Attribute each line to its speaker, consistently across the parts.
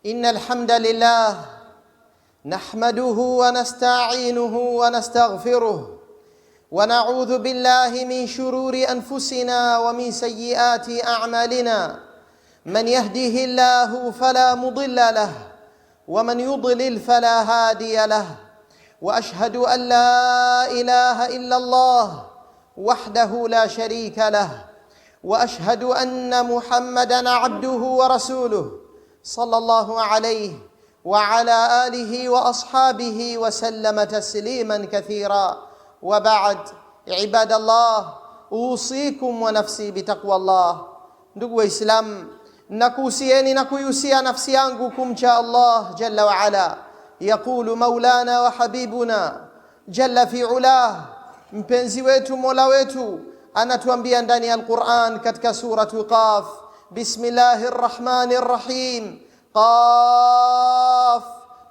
Speaker 1: إن الحمد لله نحمده ونستعينه ونستغفره ونعوذ بالله من شرور أنفسنا ومن سيئات أعمالنا. من يهده الله فلا مضل له ومن يضلل فلا هادي له. وأشهد أن لا إله إلا الله وحده لا شريك له، وأشهد أن محمدًا عبده ورسوله صلى الله عليه وعلى آله وأصحابه وسلم تسليما كثيرا. وبعد، عباد الله، أوصيكم ونفسي بتقوى الله. Ndugu Waislamu, nakuhusieni na kuihusia nafsi yangu kumcha Allah jalla wa ala. Yaqulu maulana wa habibuna jalla fi ulah, mpenzi wetu mola wetu anatuambia ndani ya Al-Qur'an katika suratu Qaf, bismillahir rahmanir rahim, Qaf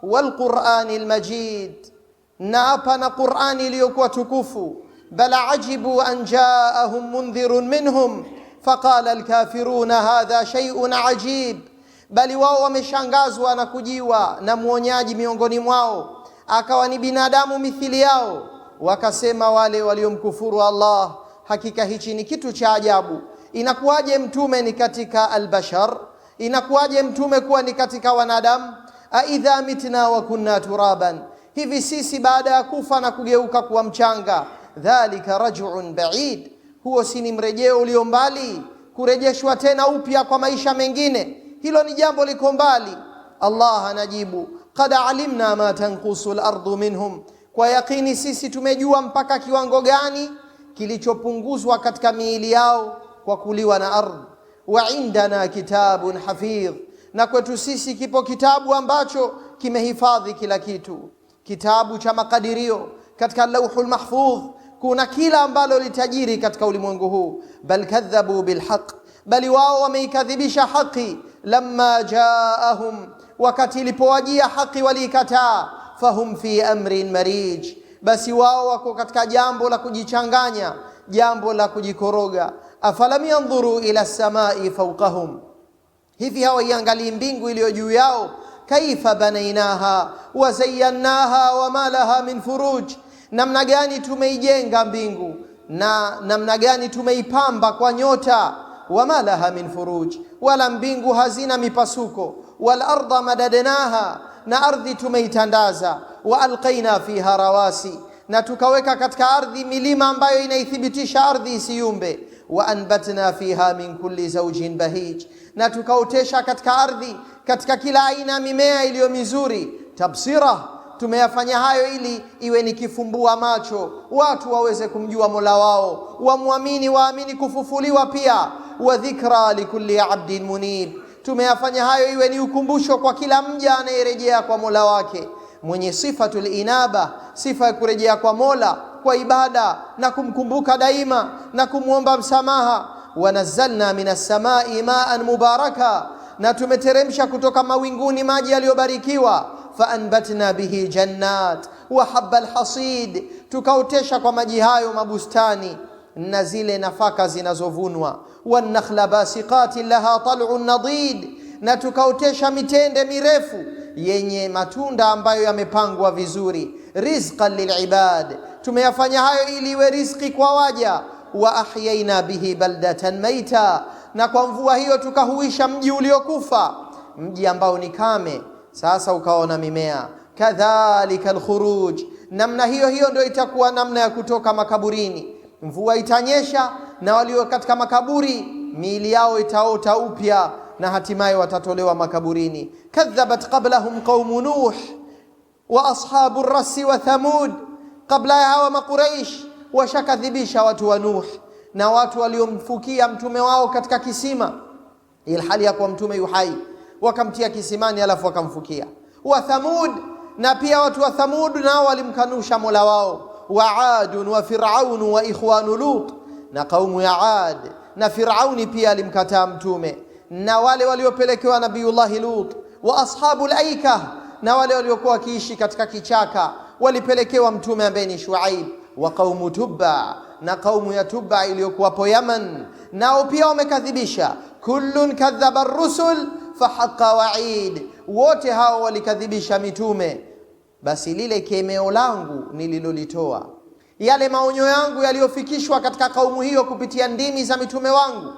Speaker 1: wal Qur'anil majid, naapa na Qur'ani iliyokuwa tukufu. Bal ajibu an jaahum mundhirun minhum faqala alkafiruna hadha shay'un ajib, bali wao wameshangazwa na kujiwa na muonyaji miongoni mwao, akawa ni binadamu mithili yao. Wakasema wale waliomkufuru Allah, hakika hichi ni kitu cha ajabu. Inakuwaje mtume ni katika albashar? Inakuwaje mtume kuwa ni katika wanadamu? Aidha mitna wa kunna turaban, hivi sisi baada ya kufa na kugeuka kuwa mchanga? Dhalika raj'un ba'id, huo si ni mrejeo ulio mbali, kurejeshwa tena upya kwa maisha mengine, hilo ni jambo liko mbali. Allah anajibu, qad alimna ma tanqusu al-ardu minhum, kwa yakini sisi tumejua mpaka kiwango gani kilichopunguzwa katika miili yao kwa kuliwa na ardhi. Wa indana kitabun hafidh, na kwetu sisi kipo kitabu ambacho kimehifadhi kila kitu, kitabu cha makadirio katika lauhul mahfudh. Kuna kila ambalo litajiri katika ulimwengu huu. Bal kadhabu bilhaq, bali wao wameikadhibisha haki. Lamma jaahum, wakati ilipowajia haki waliikataa. Fahum fi amrin marij, basi wao wako katika jambo la kujichanganya, jambo la kujikoroga. Afalam yanzuru ila samai fawqahum, hivi hawaiangalii mbingu iliyo juu yao. Kaifa banainaha wa zayyannaha wa ma laha min furuj, namna gani tumeijenga mbingu na namna gani tumeipamba kwa nyota. Wa ma laha min furuj, wala mbingu hazina mipasuko. Wal arda madadnaha, na ardhi tumeitandaza. Wa alqaina fiha rawasi, na tukaweka katika ardhi milima ambayo inaithibitisha ardhi isiyumbe. Wa anbatna fiha min kulli zawjin bahij, na tukaotesha katika ardhi katika kila aina ya mimea iliyo mizuri. Tabsira, tumeyafanya hayo ili iwe ni kifumbua macho, watu waweze kumjua Mola wao, wamwamini, waamini kufufuliwa pia. Wa dhikra likulli abdin munib, tumeyafanya hayo iwe ni ukumbusho kwa kila mja anayerejea kwa Mola wake, mwenye sifatul inaba, sifa ya kurejea kwa Mola kwa ibada na kumkumbuka daima na kumwomba msamaha. Wa nazzalna minas samai ma'an mubaraka, na tumeteremsha kutoka mawinguni maji yaliyobarikiwa. Fa anbatna bihi jannat wa habbal hasid, tukaotesha kwa maji hayo mabustani na zile nafaka zinazovunwa. Wan nakhla basiqatin laha tal'un nadid, na tukaotesha mitende mirefu yenye matunda ambayo yamepangwa vizuri. Rizqan lilibad, tumeyafanya hayo ili iwe riziki kwa waja. Wa ahyaina bihi baldatan maita, na kwa mvua hiyo tukahuisha mji uliokufa, mji ambao ni kame, sasa ukaona mimea. Kadhalika alkhuruj, namna hiyo hiyo ndio itakuwa namna ya kutoka makaburini. Mvua itanyesha na walio katika makaburi miili yao itaota upya na hatimaye watatolewa makaburini. Kadhabat qablahum qaumu Nuh wa ashabu rasi wa Thamud, kabla ya hawa Makuraish washakadhibisha watu wa Nuh na watu waliomfukia mtume wao katika kisima, ilhali ya kwa mtume yuhai, wakamtia kisimani alafu wakamfukia. Wa Thamud, na pia watu wa Thamud nao walimkanusha Mola wao. Wa Adun wa Firaun wa ikhwanu Lut, na kaumu ya Ad na Firauni pia alimkataa mtume, na wale waliopelekewa Nabiyullahi Lut. Wa ashabul aika, na wale waliokuwa wakiishi katika kichaka walipelekewa mtume ambaye ni Shuaib. Wa qaumu Tubba, na kaumu ya Tubba iliyokuwapo Yaman, nao pia wamekadhibisha. Kullun kadhaba ar-rusul fahaqa wa'id, wote hao walikadhibisha mitume. Basi lile kemeo langu nililolitoa, yale maonyo yangu yaliyofikishwa katika kaumu hiyo kupitia ndimi za mitume wangu,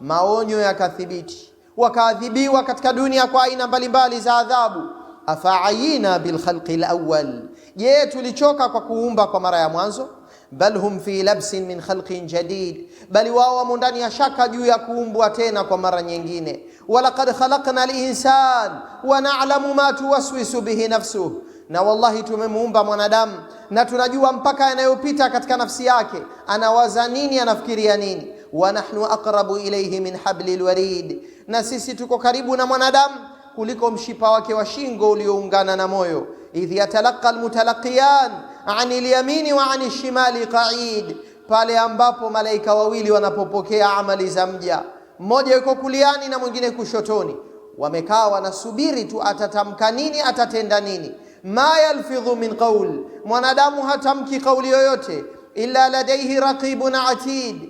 Speaker 1: maonyo yakathibiti, wakaadhibiwa katika dunia kwa aina mbalimbali za adhabu. Afa'ayina bil khalqi al-awwal, je, tulichoka kwa kuumba kwa mara ya mwanzo? Bal hum fi labsin min khalqin jadid, bali wao wamo ndani ya shaka juu ya kuumbwa tena kwa mara nyingine. Walaqad khalaqna al-insan wa na'lamu ma tuwaswisu bihi nafsuhu, na wallahi tumemuumba mwanadamu na tunajua mpaka yanayopita katika nafsi yake, anawaza nini, anafikiria nini. Wa nahnu aqrabu ilayhi min hablil warid, na sisi tuko karibu na mwanadamu kuliko mshipa wake wa shingo ulioungana na moyo. Idh yatalaqa almutalaqiyan ani alyamini wa ani shimali qa'id, pale ambapo malaika wawili wanapopokea amali za mja, mmoja yuko kuliani na mwingine kushotoni, wamekaa wanasubiri tu atatamka nini, atatenda nini. Ma yalfidhu min qawl, mwanadamu hatamki kauli yoyote, illa ladayhi raqibun atid,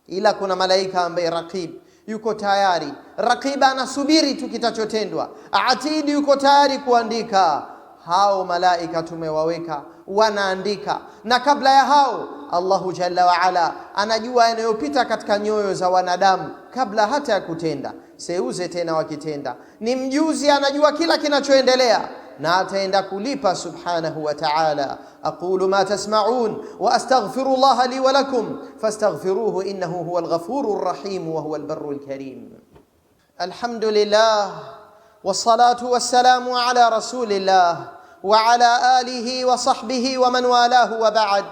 Speaker 1: ila kuna malaika ambaye raqib yuko tayari. Raqib anasubiri tu kitachotendwa, atid yuko tayari kuandika. Hao malaika tumewaweka wanaandika, na kabla ya hao Allahu jalla wa ala anajua yanayopita katika nyoyo za wanadamu kabla hata ya kutenda. Seuze tena wakitenda, ni mjuzi, anajua kila kinachoendelea na ataenda kulipa subhanahu wa ta'ala. Aqulu ma tasma'un wa astaghfirullah li wa lakum fastaghfiruhu innahu huwal ghafurur rahim wa huwal barrul karim. Alhamdulillah wassalatu wassalamu ala rasulillah wa ala alihi wa sahbihi wa man walahu wa ba'd.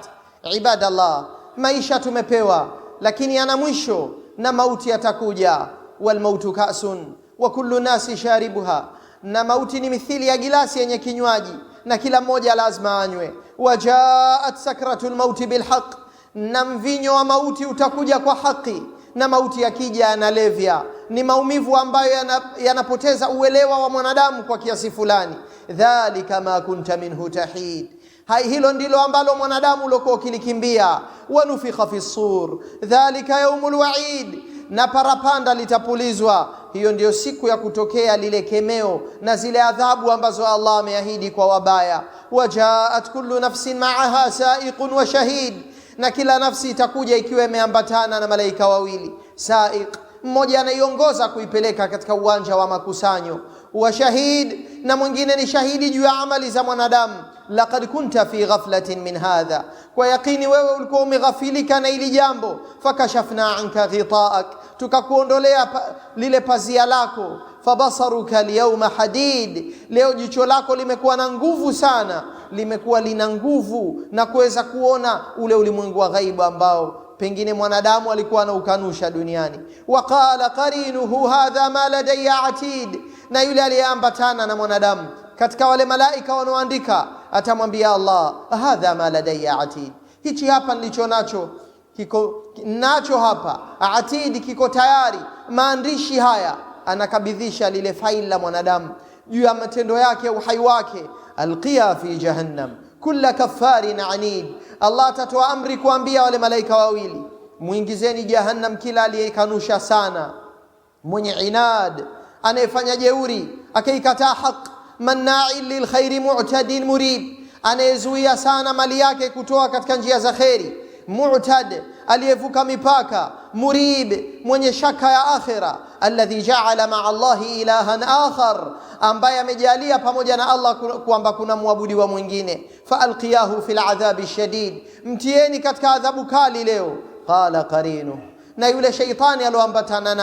Speaker 1: Ibadallah, maisha tumepewa lakini yana mwisho na mauti yatakuja. Wal mautu ka'sun wa kullu nasi sharibuha, na mauti ni mithili ya gilasi yenye kinywaji na kila mmoja lazima anywe. Wajaat sakratul mauti bilhaq, na mvinyo wa mauti utakuja kwa haki, na mauti yakija yanalevya, ni maumivu ambayo yanapoteza uelewa wa mwanadamu kwa kiasi fulani. Dhalika ma kunta minhu tahid, hilo ndilo ambalo mwanadamu uliokuwa ukilikimbia. Wa nufikha fi sur, dhalika yaumul wa'id, na parapanda litapulizwa, hiyo ndiyo siku ya kutokea lile kemeo na zile adhabu ambazo Allah ameahidi kwa wabaya. Wajaat kullu nafsin ma'aha sa'iqun wa shahid, na kila nafsi itakuja ikiwa imeambatana na malaika wawili. Sa'iq, mmoja anaiongoza kuipeleka katika uwanja wa makusanyo, wa shahid, na mwingine ni shahidi juu ya amali za mwanadamu. Laqad kunta fi ghaflatin min hadha, kwa yakini wewe ulikuwa umeghafilika na ili jambo. Fakashafna anka ghita'ak, tukakuondolea lile pazia lako. Fabasaruka alyawma hadid, leo jicho lako limekuwa na nguvu sana, limekuwa lina nguvu na kuweza kuona ule ulimwengu wa ghaibu ambao pengine mwanadamu alikuwa anaukanusha duniani. Waqala qarinuhu hadha ma ladayya atid, na yule aliyeambatana na mwanadamu katika wale malaika wanaoandika atamwambia Allah, hadha ma ladayya atid, hichi hapa nilicho nacho, kiko nacho hapa, atid, kiko tayari, maandishi haya. Anakabidhisha lile faili la mwanadamu juu ya matendo yake, uhai wake. Alqiya fi jahannam kulla kaffarin anid, Allah atatoa amri kuambia wale malaika wawili, muingizeni jahannam kila aliyekanusha sana, mwenye inad, anayefanya jeuri akaikataa haq, manna'il lil khairi mu'tadin murib, anayezuia sana mali yake kutoa katika njia za khairi, mu'tad, aliyevuka mipaka, murib, mwenye shaka ya akhira, alladhi ja'ala ma'a Allahi ilahan akhar, ambaye amejalia pamoja na Allah kwamba kuna muabudiwa mwingine. Faalqiyahu fil adhabi shadid, mtieni katika adhabu kali leo. Qala qarinu, na yule shaitani aloambatana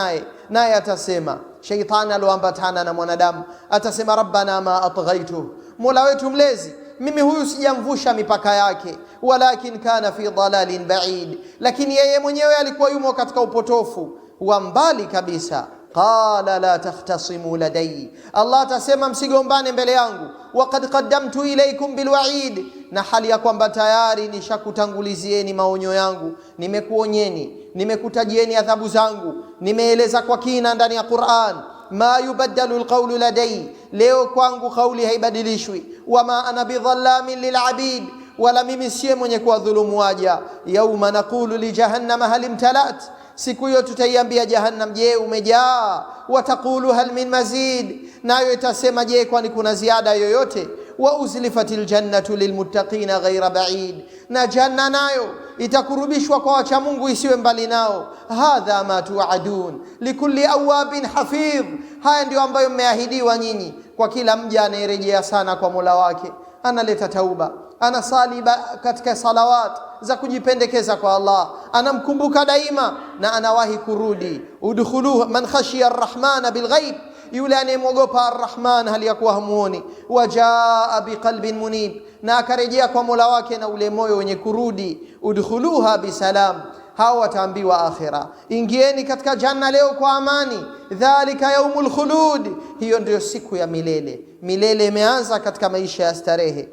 Speaker 1: naye atasema, shaitani aloambatana na mwanadamu atasema, rabbana ma atghaytu, mola wetu mlezi, mimi huyu sijamvusha mipaka yake, walakin kana fi dalalin ba'id, lakini yeye mwenyewe alikuwa yumo katika upotofu wa mbali kabisa. Qala la takhtasimu ladayya, Allah atasema msigombane mbele yangu. Waqad qaddamtu ilaykum bilwa'id, na hali ya kwamba tayari nishakutangulizieni maonyo yangu, nimekuonyeni, nimekutajieni adhabu zangu, nimeeleza kwa kina ndani ya Qur'an. Ma yubaddalu alqawlu ladayya, leo kwangu kauli haibadilishwi. Wama ana bidhallamin lilabid, wala mimi siye mwenye kuwadhulumu waja. Yauma naqulu li jahannama hal imtalat, Siku hiyo tutaiambia jahannam, je, umejaa? Wataqulu hal min mazid, nayo itasema, je, kwani kuna ziada yoyote? Wa uzlifatil jannatu lilmuttaqina ghaira ba'id, na janna nayo itakurubishwa kwa wacha Mungu isiwe mbali nao. Hadha ma tu'adun likulli awabin hafidh, haya ndio ambayo mmeahidiwa nyinyi kwa kila mja anayerejea sana kwa Mola wake, analeta tauba, anasali katika salawat za kujipendekeza kwa Allah, anamkumbuka daima na anawahi kurudi. Udkhuluha man khashiya arrahmana bilghaib, yule anayemwogopa arrahman hali ya kuwa hamuoni. Wajaa biqalbin munib, na akarejea kwa Mola wake na ule moyo wenye kurudi. Udkhuluha bisalam, hao wataambiwa akhira, ingieni katika janna leo kwa amani. Dhalika yaumul khulud, hiyo ndio siku ya milele. Milele imeanza katika maisha ya starehe.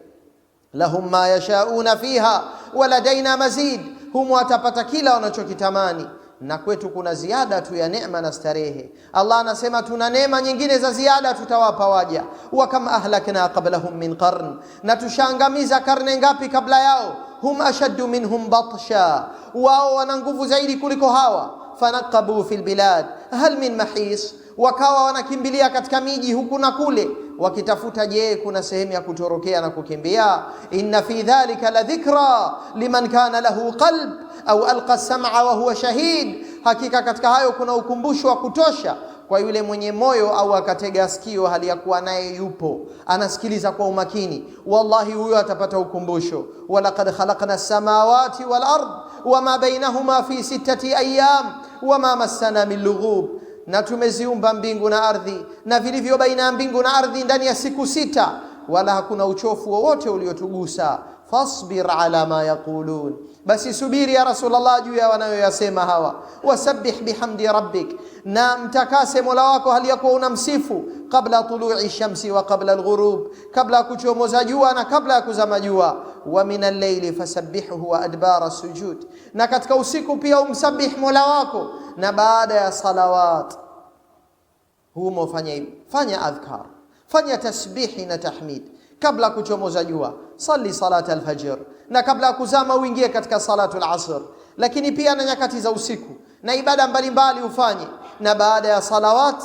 Speaker 1: Lahum ma yashauna fiha waladaina mazid, humu watapata kila wanachokitamani na kwetu kuna ziada tu ya neema na starehe. Allah anasema tuna neema nyingine za ziada tutawapa waja. Wa kam ahlakna qablahum min qarn, na tushaangamiza karne ngapi kabla yao. Hum ashaddu minhum batsha, wao wana nguvu zaidi kuliko hawa. Fanaqabu fil bilad hal min mahis, wakawa wanakimbilia katika miji huku na kule wakitafuta, je, kuna sehemu ya kutorokea na kukimbia. Inna fi dhalika la dhikra liman kana lahu qalb au alqa as-sam'a wa huwa shahid, hakika katika hayo kuna ukumbusho wa kutosha kwa yule mwenye moyo au akatega sikio hali ya kuwa naye yupo anasikiliza kwa umakini. Wallahi huyo atapata ukumbusho. Walaqad khalaqna as-samawati wal ard wama bainahuma fi 6 ayyam wama massana min lughub, na tumeziumba mbingu na ardhi na vilivyo baina ya mbingu na ardhi ndani ya siku 6, wala hakuna uchofu wowote uliotugusa. Fasbir ala ma yaqulun, basi subiri ya Rasulullah juu ya wanayoyasema hawa. Wasabbih bihamdi rabbik, na mtakase Mola wako hali ya kuwa unamsifu. Qabla tulu'i shamsi wa qabla alghurub, kabla kuchomoza jua na kabla ya kuzama jua. Wa min al-layli fasabbihuhu wa adbara sujud, na katika usiku pia umsabih Mola wako na baada ya salawat. Humo fanya adhkar, fanya tasbihi na tahmid kabla kuchomoza jua. Salli salat al-fajr, na kabla kuzama uingie katika salatu al-asr, lakini pia na nyakati za usiku na ibada mbalimbali ufanye. Na baada ya salawat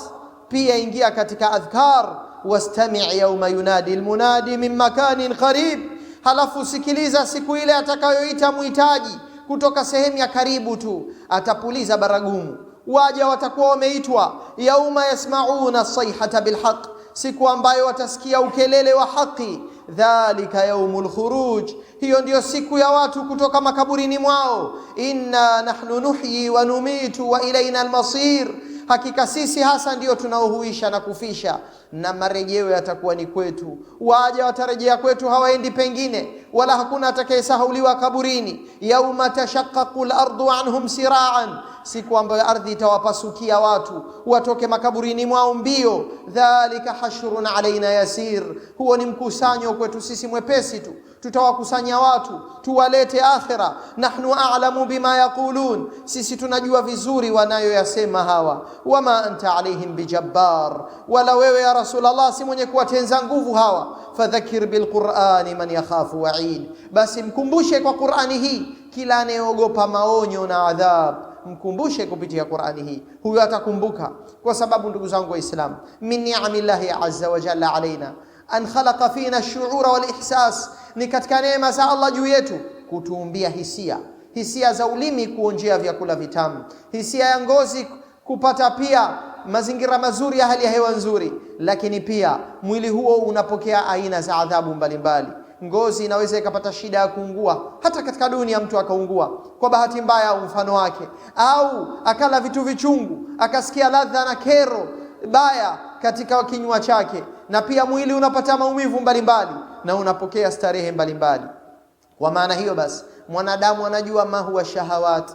Speaker 1: pia ingia katika adhkar. Wastami' yawma yunadi al-munadi min makanin qarib, halafu sikiliza siku ile atakayoita muhitaji kutoka sehemu ya karibu tu, atapuliza baragumu, waja watakuwa wameitwa. Yauma yasma'una as-sayhata bilhaq, siku ambayo watasikia ukelele wa haki. Dhalika yaumul khuruj, hiyo ndio siku ya watu kutoka makaburini mwao. Inna nahnu nuhyi wa numitu wa ilaina almasir, hakika sisi hasa ndio tunaohuisha na kufisha na marejeo yatakuwa ni kwetu. Waja watarejea kwetu, hawaendi pengine, wala hakuna atakayesahauliwa kaburini. Yauma tashaqqaqu al-ardu anhum sira'an, siku ambayo ardhi itawapasukia watu watoke makaburini mwao mbio. Dhalika hashrun alaina yasir, huo ni mkusanyo kwetu sisi mwepesi tu. Tutawakusanya watu tuwalete akhira. Nahnu a'lamu bima yaqulun, sisi tunajua vizuri wanayoyasema hawa. Wama anta alaihim bijabbar, wala wewe ya Rasulullah si mwenye kuwatenza nguvu hawa. Fadhakir bilqur'ani man yakhafu wa'id, basi mkumbushe kwa Qur'ani hii kila anayeogopa maonyo na adhab. Mkumbushe kupitia Qur'ani hii, huyo atakumbuka. Kwa sababu ndugu zangu Waislamu, min ni'amillahi azza wa jalla alaina an khalaqa fina ash-shu'ura wal ihsas, ni katika neema za Allah juu yetu kutuumbia hisia za ulimi kuonjea vyakula vitamu, hisia ya ngozi kupata pia mazingira mazuri ya hali ya hewa nzuri, lakini pia mwili huo unapokea aina za adhabu mbalimbali. Ngozi inaweza ikapata shida ya kuungua, hata katika dunia mtu akaungua kwa bahati mbaya au mfano wake, au akala vitu vichungu akasikia ladha na kero baya katika kinywa chake, na pia mwili unapata maumivu mbalimbali na unapokea starehe mbalimbali. Kwa maana hiyo basi mwanadamu anajua ma huwa shahawat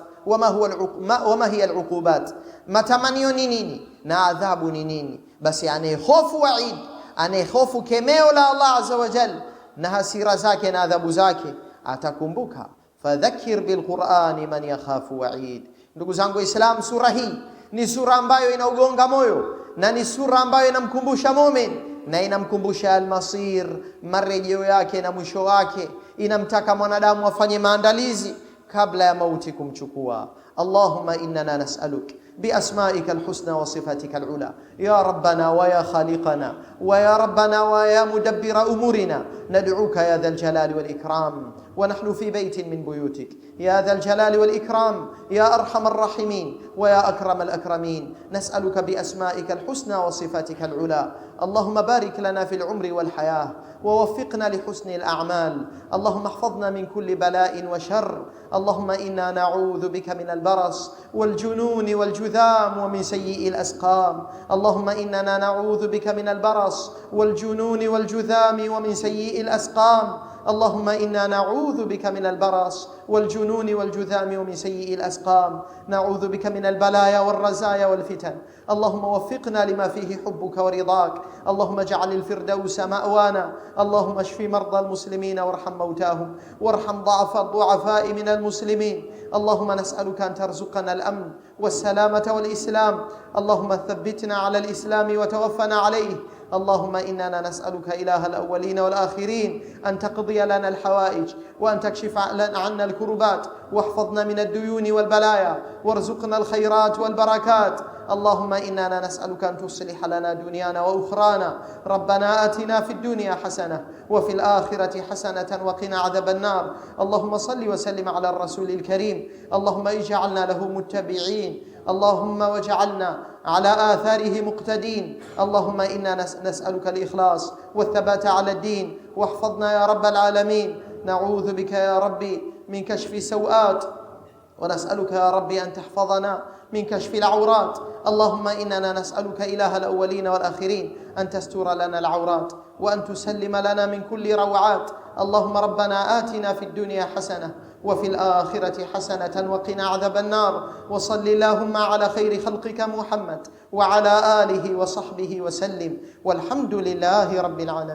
Speaker 1: wama hiya al-uqubat, matamanio ni nini na adhabu ni nini. Basi anayehofu waid, anayehofu kemeo la Allah azza wa jalla na hasira zake na adhabu zake atakumbuka. Fadhakir bilqur'ani man yakhafu wa'id. Ndugu zangu Waislamu, sura hii ni sura ambayo inaugonga moyo na ni sura ambayo inamkumbusha muumini na inamkumbusha almasir, marejeo yake na mwisho wake. Inamtaka mwanadamu afanye maandalizi kabla ya mauti kumchukua. Allahumma innana nas'aluk بأسمائك الحسنى وصفاتك العلى يا ربنا ويا خالقنا ويا ربنا ويا مدبر أمورنا، ندعوك يا ذا الجلال والإكرام ونحن في بيت من بيوتك، يا ذا الجلال والإكرام يا أرحم الراحمين ويا أكرم الأكرمين، نسألك بأسمائك الحسنى وصفاتك العلى. اللهم بارك لنا في العمر والحياة ووفقنا لحسن الأعمال. اللهم احفظنا من كل بلاء وشر. اللهم إنا نعوذ بك من البرص والجنون والجذام ومن سيء الأسقام. اللهم إننا نعوذ بك من البرص والجنون والجذام ومن سيء الأسقام. اللهم إنا نعوذ بك من البرص والجنون والجذام ومن سيء الأسقام. نعوذ بك من البلايا والرزايا والفتن. اللهم وفقنا لما فيه حبك ورضاك. اللهم اجعل الفردوس مأوانا. اللهم اشف مرضى المسلمين وارحم موتاهم وارحم ضعف الضعفاء من المسلمين. اللهم نسألك أن ترزقنا الأمن والسلامة والإسلام. اللهم ثبتنا على الإسلام وتوفنا عليه. اللهم إننا نسألك إله الأولين والآخرين أن تقضي لنا الحوائج وأن تكشف عنا الكربات واحفظنا من الديون والبلايا وارزقنا الخيرات والبركات. اللهم إننا نسألك أن تصلح لنا دنيانا وأخرانا. ربنا آتنا في الدنيا حسنة وفي الآخرة حسنة وقنا عذاب النار. اللهم صل وسلم على الرسول الكريم. اللهم اجعلنا له متبعين. اللهم واجعلنا على آثاره مقتدين. اللهم إنا نسألك الإخلاص والثبات على الدين، واحفظنا يا رب العالمين. نعوذ بك يا ربي من كشف سوءات، ونسألك يا ربي أن تحفظنا من كشف العورات. اللهم إننا نسألك إله الأولين والآخرين أن تستر لنا العورات وأن تسلم لنا من كل روعات. اللهم ربنا آتنا في الدنيا حسنة وفي الآخرة حسنة وقنا عذاب النار. وصل اللهم على خير خلقك محمد وعلى آله وصحبه وسلم، والحمد لله رب العالمين.